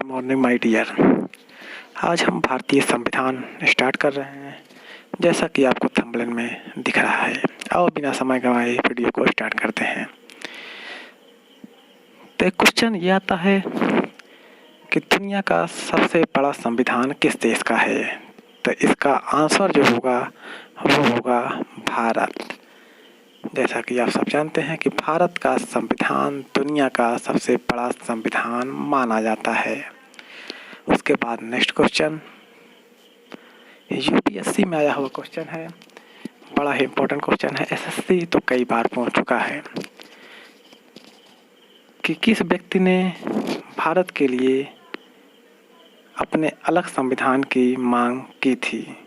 Morning my dear. आज हम भारतीय संविधान स्टार्ट कर रहे हैं, जैसा कि आपको थंबनेल में दिख रहा है। और बिना समय गंवाए वीडियो को स्टार्ट करते हैं। तो एक क्वेश्चन ये आता है कि दुनिया का सबसे बड़ा संविधान किस देश का है। तो इसका आंसर जो होगा वो होगा भारत। जैसा कि आप सब जानते हैं कि भारत का संविधान दुनिया का सबसे बड़ा संविधान माना जाता है। उसके बाद नेक्स्ट क्वेश्चन यूपीएससी में आया हुआ क्वेश्चन है, बड़ा ही इम्पोर्टेंट क्वेश्चन है। एसएससी तो कई बार पूछ चुका है कि किस व्यक्ति ने भारत के लिए अपने अलग संविधान की मांग की थी।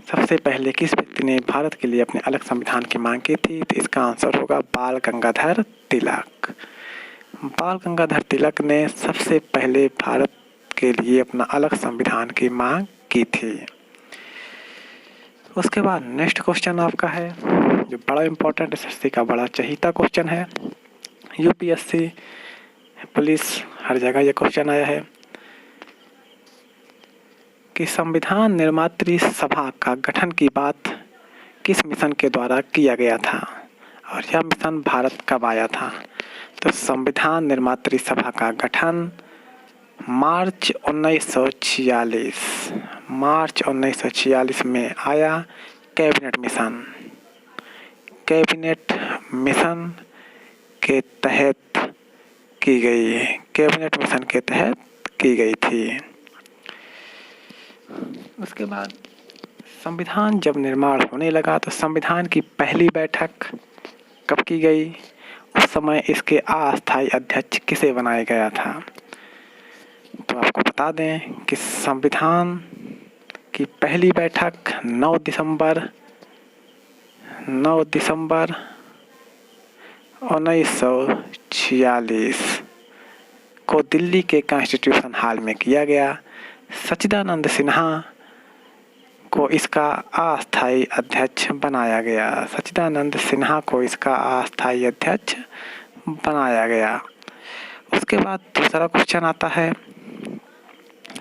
सबसे पहले किस व्यक्ति ने भारत के लिए अपने अलग संविधान की मांग की थी। तो इसका आंसर होगा बाल गंगाधर तिलक। बाल गंगाधर तिलक ने सबसे पहले भारत के लिए अपना अलग संविधान की मांग की थी। उसके बाद नेक्स्ट क्वेश्चन आपका है जो बड़ा इम्पोर्टेंट एसएससी का बड़ा चहीता क्वेश्चन है। यूपीएससी पुलिस हर जगह ये क्वेश्चन आया है कि संविधान निर्मात्री सभा का गठन की बात किस मिशन के द्वारा किया गया था और यह मिशन भारत कब आया था। तो संविधान निर्मात्री सभा का गठन मार्च 1946 में आया। कैबिनेट मिशन के तहत की गई थी। उसके बाद संविधान जब निर्माण होने लगा तो संविधान की पहली बैठक कब की गई। उस समय इसके अस्थायी अध्यक्ष किसे बनाया गया था। तो आपको बता दें कि संविधान की पहली बैठक 9 दिसंबर 1946 को दिल्ली के कॉन्स्टिट्यूशन हॉल में किया गया। सच्चिदानंद सिन्हा को इसका अस्थायी अध्यक्ष बनाया गया। उसके बाद दूसरा क्वेश्चन आता है।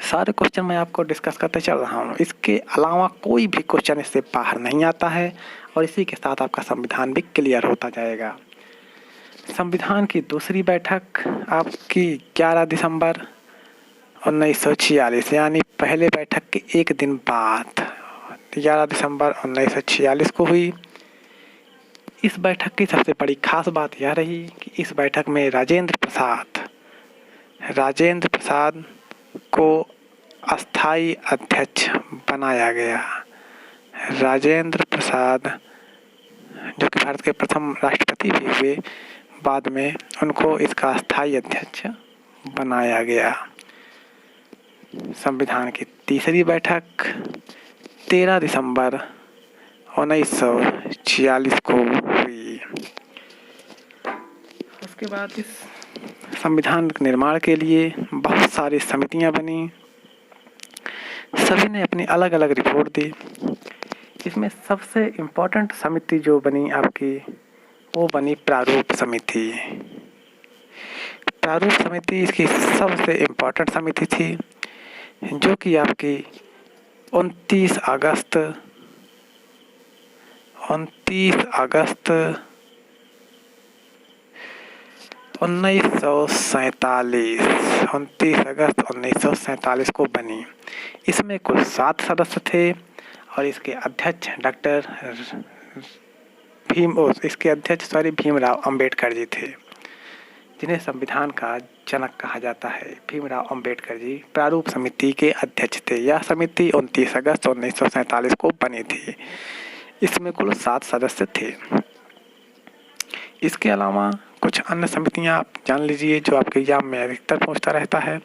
सारे क्वेश्चन मैं आपको डिस्कस करते चल रहा हूँ, इसके अलावा कोई भी क्वेश्चन इससे बाहर नहीं आता है और इसी के साथ आपका संविधान भी क्लियर होता जाएगा। संविधान की दूसरी बैठक आपकी 11 दिसंबर 1946 यानी पहले बैठक के एक दिन बाद 11 दिसंबर 1946 को हुई। इस बैठक की सबसे बड़ी खास बात यह रही कि इस बैठक में राजेंद्र प्रसाद को अस्थायी अध्यक्ष बनाया गया। राजेंद्र प्रसाद जो कि भारत के प्रथम राष्ट्रपति भी हुए, बाद में उनको इसका अस्थायी अध्यक्ष बनाया गया। संविधान की तीसरी बैठक 13 दिसंबर 1946 को हुई। उसके बाद इस संविधान के निर्माण के लिए बहुत सारी समितियां बनी, सभी ने अपनी अलग अलग रिपोर्ट दी। इसमें सबसे इम्पोर्टेंट समिति जो बनी आपकी वो बनी प्रारूप समिति। प्रारूप समिति इसकी सबसे इम्पोर्टेंट समिति थी, जो कि आपकी 29 अगस्त 1947 को बनी। इसमें कुल 7 सदस्य थे और इसके अध्यक्ष भीमराव अंबेडकर जी थे, जिन्हें संविधान का जनक कहा जाता है। भीमराव अंबेडकर जी प्रारूप समिति के अध्यक्ष थे। यह समिति 29 अगस्त 1947 को बनी थी। इसमें कुल 7 सदस्य थे। इसके अलावा कुछ अन्य समितियां आप जान लीजिए जो आपके एग्जाम में अधिकतर पूछता रहता है।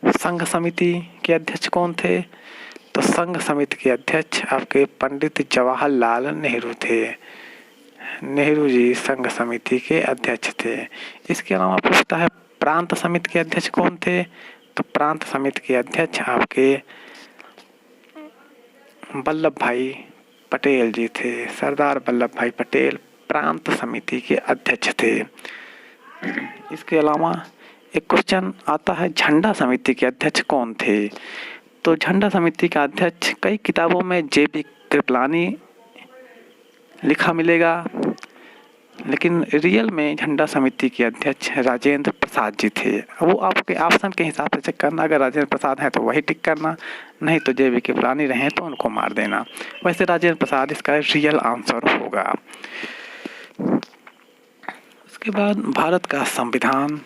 संघ समिति के अध्यक्ष कौन थे। तो संघ समिति के अध्यक्ष आपके पंडित जवाहरलाल नेहरू थे। नेहरू जी संघ समिति के अध्यक्ष थे। इसके अलावा पूछता है प्रांत समिति के अध्यक्ष कौन थे। तो प्रांत समिति के अध्यक्ष आपके वल्लभ भाई पटेल जी थे। सरदार वल्लभ भाई पटेल प्रांत समिति के अध्यक्ष थे। इसके अलावा एक क्वेश्चन आता है, झंडा समिति के अध्यक्ष कौन थे? तो झंडा समिति का अध्यक्ष कई किताबों में JP कृपलानी लिखा मिलेगा, लेकिन रियल में झंडा समिति के अध्यक्ष राजेंद्र प्रसाद जी थे। वो आपके ऑप्शन के हिसाब से चेक करना, अगर राजेंद्र प्रसाद हैं तो वही टिक करना, नहीं तो JP कृपलानी रहे तो उनको मार देना। वैसे राजेंद्र प्रसाद इसका रियल आंसर होगा। उसके बाद भारत का संविधान।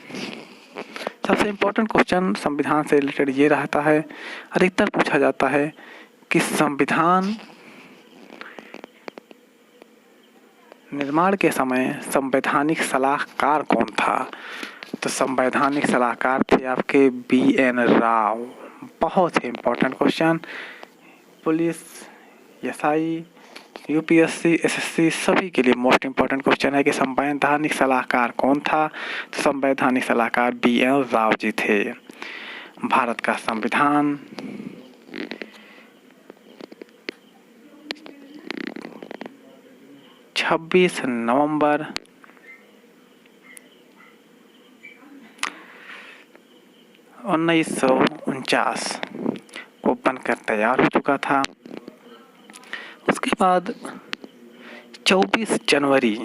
सबसे इम्पोर्टेंट क्वेश्चन संविधान से रिलेटेड ये रहता है, अधिकतर पूछा जाता है कि संविधान निर्माण के समय संवैधानिक सलाहकार कौन था? तो संवैधानिक सलाहकार थे आपके BN राव। बहुत ही important question, police, SI, UPSC, SSC सभी के लिए मोस्ट इम्पोर्टेंट क्वेश्चन है कि संवैधानिक सलाहकार कौन था? तो संवैधानिक सलाहकार BN राव जी थे। भारत का संविधान 26 नवंबर 1949 को बनकर तैयार हो चुका था। उसके बाद 24 जनवरी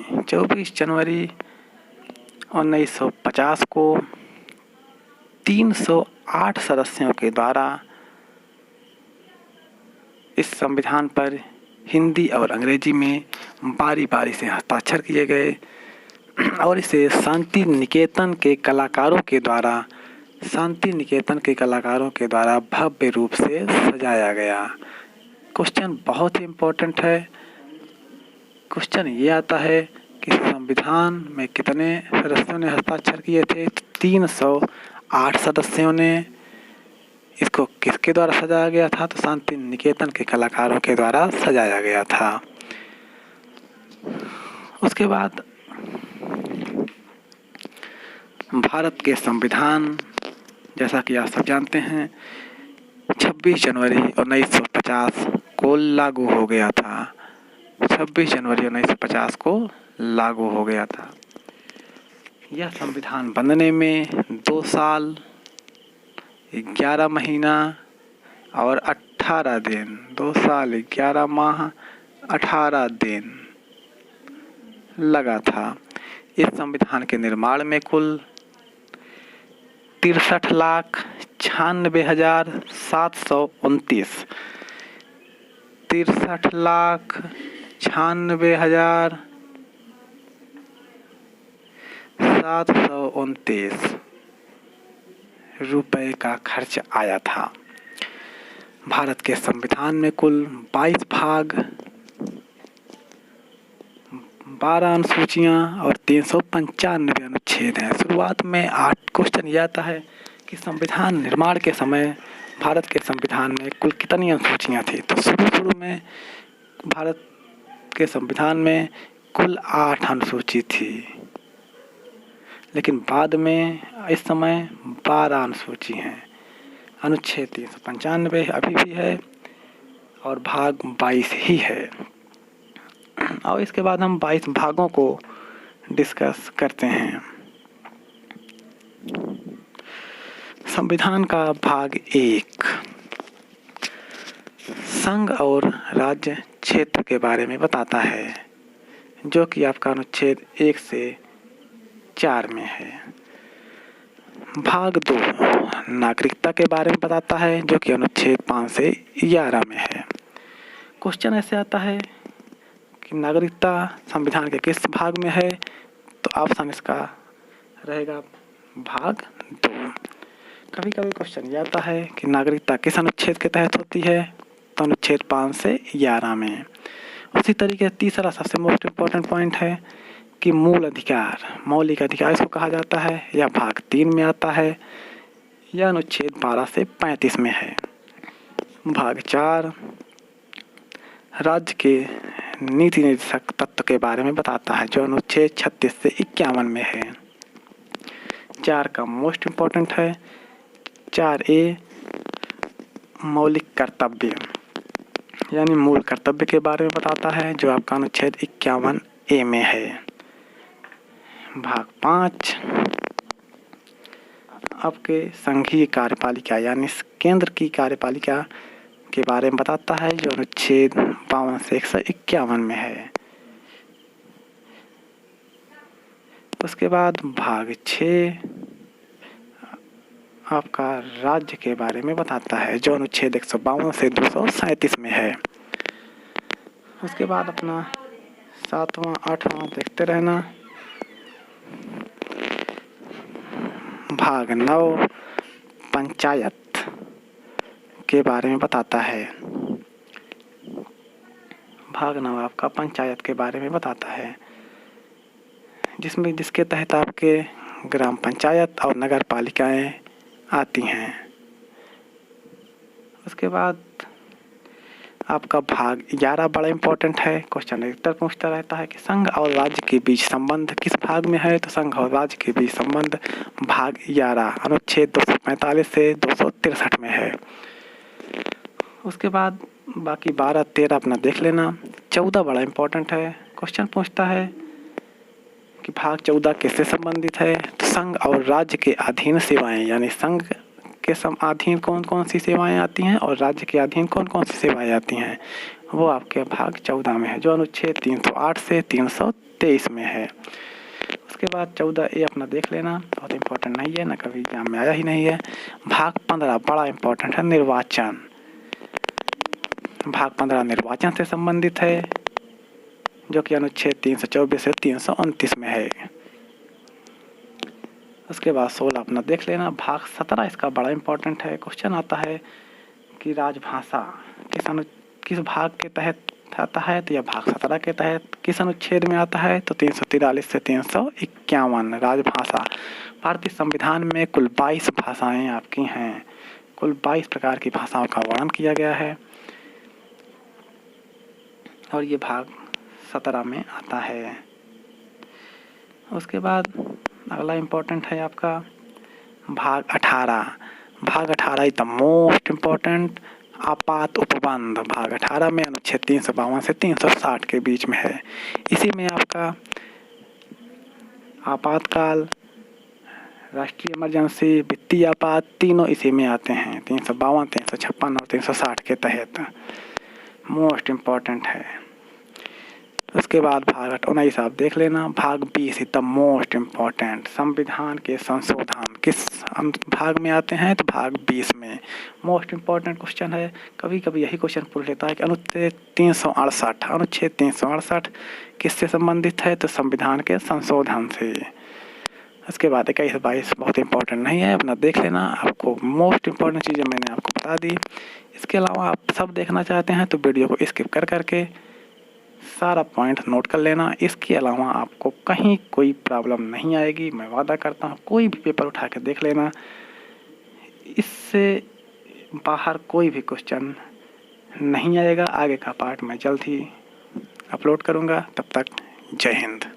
1950 को 308 सदस्यों के द्वारा इस संविधान पर हिंदी और अंग्रेजी में बारी बारी से हस्ताक्षर किए गए और इसे शांति निकेतन के कलाकारों के द्वारा भव्य रूप से सजाया गया। क्वेश्चन बहुत ही इम्पोर्टेंट है। क्वेश्चन ये आता है कि संविधान में कितने सदस्यों ने हस्ताक्षर किए थे? 308 सदस्यों ने। इसको किसके द्वारा सजाया गया था? तो शांति निकेतन के कलाकारों के द्वारा सजाया गया था। उसके बाद भारत के संविधान, जैसा कि आप सब जानते हैं, 26 जनवरी 1950 को लागू हो गया था। 26 जनवरी 1950 को लागू हो गया था। यह संविधान बनने में 2 साल 11 महीना और 18 दिन, 2 साल 11 माह 18 दिन लगा था। इस संविधान के निर्माण में कुल 63,96,729 63,96,729 रुपए का खर्च आया था। भारत के संविधान में कुल 22 भाग, 12 अनुसूचियाँ और 395 अनुच्छेद हैं। शुरुआत में 8 क्वेश्चन ये आता है कि संविधान निर्माण के समय भारत के संविधान में कुल कितनी अनुसूचियाँ थी? तो शुरू में भारत के संविधान में कुल 8 अनुसूची थी, लेकिन बाद में इस समय 12 अनुसूची हैं। अनुच्छेद 395 अभी भी है और भाग 22 ही है। और इसके बाद हम 22 भागों को डिस्कस करते हैं। संविधान का भाग 1 संघ और राज्य क्षेत्र के बारे में बताता है, जो कि आपका अनुच्छेद 1 से 4 में है। भाग 2 नागरिकता के बारे में बताता है, जो कि अनुच्छेद 5 से 11 में है। क्वेश्चन ऐसे आता है कि नागरिकता संविधान के किस भाग में है? तो ऑप्शन इसका रहेगा भाग 2। कभी कभी क्वेश्चन ये आता है कि नागरिकता किस अनुच्छेद के तहत होती है? तो अनुच्छेद 5 से 11 में। उसी तरीके तीसरा सबसे मोस्ट इम्पोर्टेंट पॉइंट है कि मूल अधिकार, मौलिक अधिकार इसको कहा जाता है, यह भाग 3 में आता है। यह अनुच्छेद 12 से 35 में है। भाग 4 राज्य के नीति निर्देशक तत्व के बारे में बताता है, जो अनुच्छेद 36 से 51 में है। 4 का मोस्ट इम्पोर्टेंट है 4A मौलिक कर्तव्य, यानी मूल कर्तव्य के बारे में बताता है, जो आपका अनुच्छेद 51A में है। भाग 5 आपके संघीय कार्यपालिका यानी केंद्र की कार्यपालिका के बारे में बताता है, जो अनुच्छेद 52 से 151 में है। उसके बाद भाग 6 आपका राज्य के बारे में बताता है, जो अनुच्छेद 152 से 237 में है। उसके बाद अपना 7वां 8वां देखते रहना। भाग 9 पंचायत के बारे में बताता है। भाग 9 आपका पंचायत के बारे में बताता है, जिसके तहत आपके ग्राम पंचायत और नगर पालिकाएं आती हैं। उसके बाद आपका भाग 11 बड़ा इम्पोर्टेंट है, क्वेश्चन अधिकतर पूछता रहता है कि संघ और राज्य के बीच संबंध किस भाग में है, तो संघ और राज्य के बीच संबंध भाग 11 अनुच्छेद 245 से 263 में है। उसके बाद बाकी 12 13 अपना देख लेना। 14 बड़ा इम्पोर्टेंट है, क्वेश्चन पूछता है कि भाग 14 किससे संबंधित है, तो संघ और राज्य के अधीन सेवाएं, यानी संघ के अधीन कौन कौन सी सेवाएं आती हैं और राज्य के अधीन कौन कौन सी सेवाएं आती हैं, वो आपके भाग 14 में है, जो अनुच्छेद 308 से 323 में है। उसके बाद 14A अपना देख लेना, बहुत इम्पोर्टेंट नहीं है, ना कभी एग्जाम में आया ही नहीं है। भाग 15 बड़ा इम्पोर्टेंट है, निर्वाचन। भाग 15 निर्वाचन से संबंधित है, जो कि अनुच्छेद 324 से 329 में है। उसके बाद 16 अपना देख लेना। भाग 17 इसका बड़ा इम्पोर्टेंट है, क्वेश्चन आता है कि राजभाषा किस भाग के तहत आता है, तो यह भाग 17 के तहत किस अनुच्छेद में आता है, तो 343 से 351। राजभाषा, भारतीय संविधान में कुल 22 भाषाएं आपकी हैं, कुल 22 प्रकार की भाषाओं का वर्णन किया गया है और ये भाग 17 में आता है। उसके बाद अगला इम्पोर्टेंट है आपका भाग 18। भाग 18 इज द मोस्ट इम्पोर्टेंट, आपात उपबंध। भाग 18 में अनुच्छेद 352 से 360 के बीच में है। इसी में आपका आपातकाल, राष्ट्रीय इमरजेंसी, वित्तीय आपात, तीनों इसी में आते हैं। 352, 356 और 360 के तहत मोस्ट इम्पोर्टेंट है। उसके बाद भाग 19 आप देख लेना। भाग 20 इज द मोस्ट इम्पोर्टेंट, संविधान के संशोधन किस भाग में आते हैं, तो भाग 20 में। मोस्ट इम्पोर्टेंट क्वेश्चन है, कभी कभी यही क्वेश्चन पूछ लेता है कि अनुच्छेद 368 किससे संबंधित है, तो संविधान के संशोधन से। उसके बाद 21-22 बहुत इंपॉर्टेंट नहीं है, अपना देख लेना। आपको मोस्ट इम्पोर्टेंट चीज़ें मैंने आपको बता दी। इसके अलावा आप सब देखना चाहते हैं तो वीडियो को स्किप करके सारा पॉइंट नोट कर लेना। इसके अलावा आपको कहीं कोई प्रॉब्लम नहीं आएगी, मैं वादा करता हूँ। कोई भी पेपर उठा के देख लेना, इससे बाहर कोई भी क्वेश्चन नहीं आएगा। आगे का पार्ट मैं जल्द ही अपलोड करूँगा, तब तक जय हिंद।